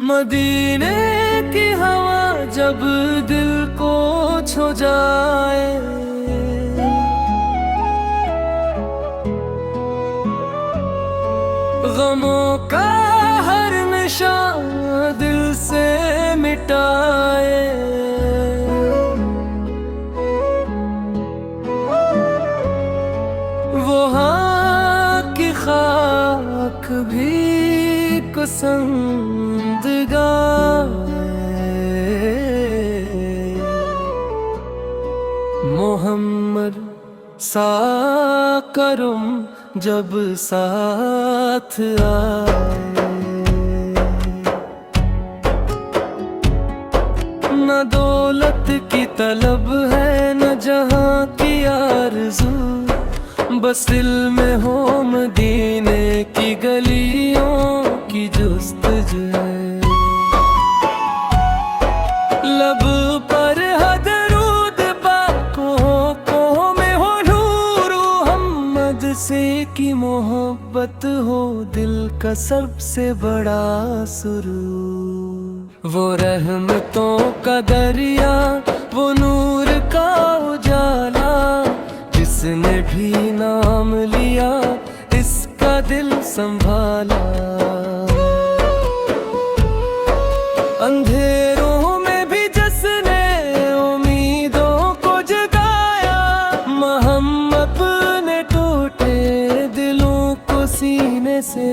مدینے کی ہوا جب دل کو چھو جائے، غموں کا ہر نشان دل سے مٹائے، وہاں کی خاک بھی پسندگار ہے، محمد سا کرم جب ساتھ آئے، نہ دولت کی طلب ہے نہ جہاں کی آرزو، بس دل میں ہو مدینے کی گلیوں کی جستجو ہے، لب پر درود پاکوں میں ہو نور محمد سے کی محبت ہو دل کا سب سے بڑا سرور، وہ رحمتوں کا دریا، وہ نور کا اجالا، جس نے بھی نام لیا اس کا دل سنبھالا، اندھیروں میں بھی جس نے امیدوں کو جگایا، محمد نے ٹوٹے دلوں کو سینے سے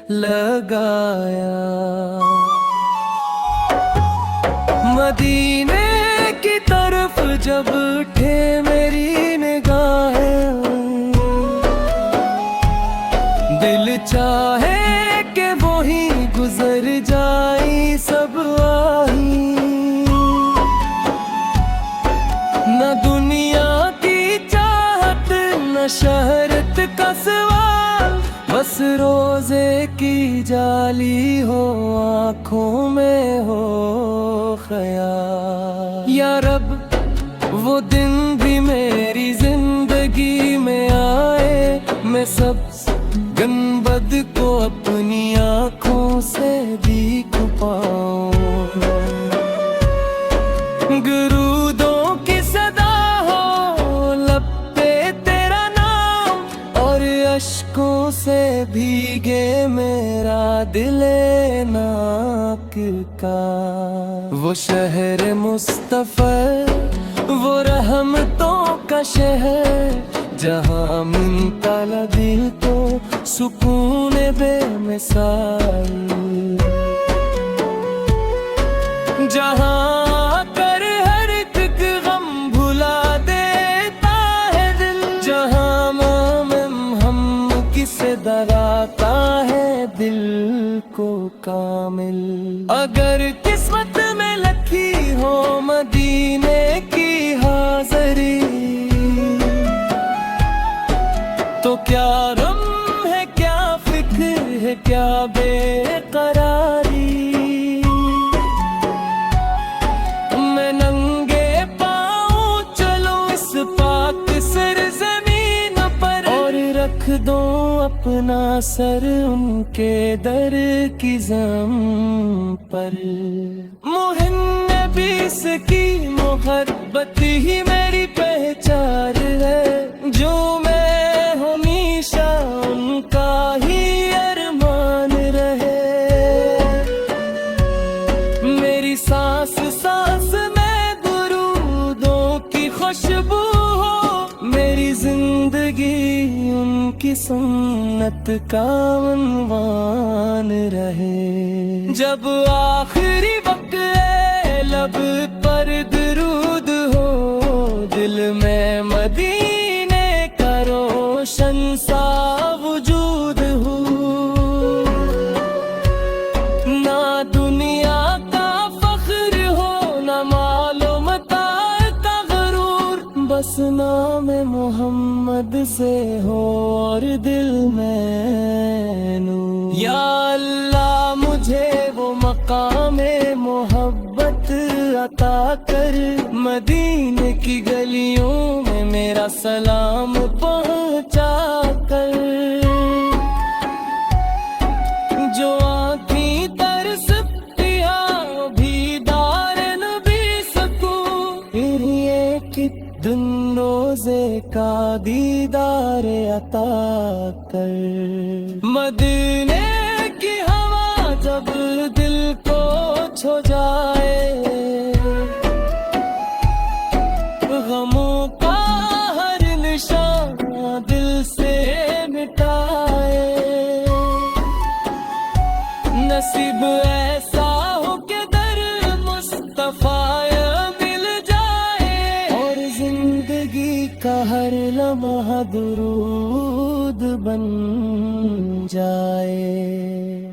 لگایا، مدینے کی طرف جب اٹھے میری نگاہیں، دل چاہے کہ وہی گزر جائی سب آئی، نہ دنیا کی چاہت نہ شہرت کا سوال، بس روزے کی جالی ہو آنکھوں میں ہو خیال، یا رب وہ دن بھی میری زندگی میں آئے، میں سب گنبد کو اپنی آنکھوں سے دیکھ پاؤں، درودوں کی صدا ہو لب پہ تیرا نام، اور اشکوں سے بھیگے میرا دل ناک کا، وہ شہر مصطفی وہ رحمتوں کا شہر، جہاں ملتا دل کو سکون بے مثال، جہاں کر ہر ایک غم بھلا دیتا ہے دل، جہاں مومن ہم کسے دراتا ہے دل کو کامل، اگر قسمت میں لکھی ہو مدینے کی حاضری، تو کیا غم ہے کیا فکر ہے کیا بے قراری، میں ننگے پاؤں چلوں اس پاک سرزمین پر، اور رکھ دوں اپنا سر ان کے در کی زم پر، محن نبیس کی محبت ہی میری پہچان ہے، جو میں ہمیشہ ان کا ہی ارمان رہے، میری سانس سانس میں درودوں کی خوشبو ہو، میری زندگی ان کی سنت کا عنوان رہے، جب آخری وقت لب پر درود ہو، دل میں مدینے کا روشن سا وجود ہو، نہ دنیا کا فخر ہو نہ مال و متاع کا غرور، بس نام محمد سے ہو اور دل میں نور، یا اللہ مجھے وہ مقام محبت عطا کر، مدینے کی گلیوں میں میرا سلام پہنچا کر، کا دیدار عطا کر۔ مدینے کی ہوا جب دل کو چھو جائے، غموں کا ہر نشان دل سے مٹائے، نصیب ایسا ہو کہ در مصطفیٰ مل جائے، اور زندگی کا ہر لمحہ درود بن جائے۔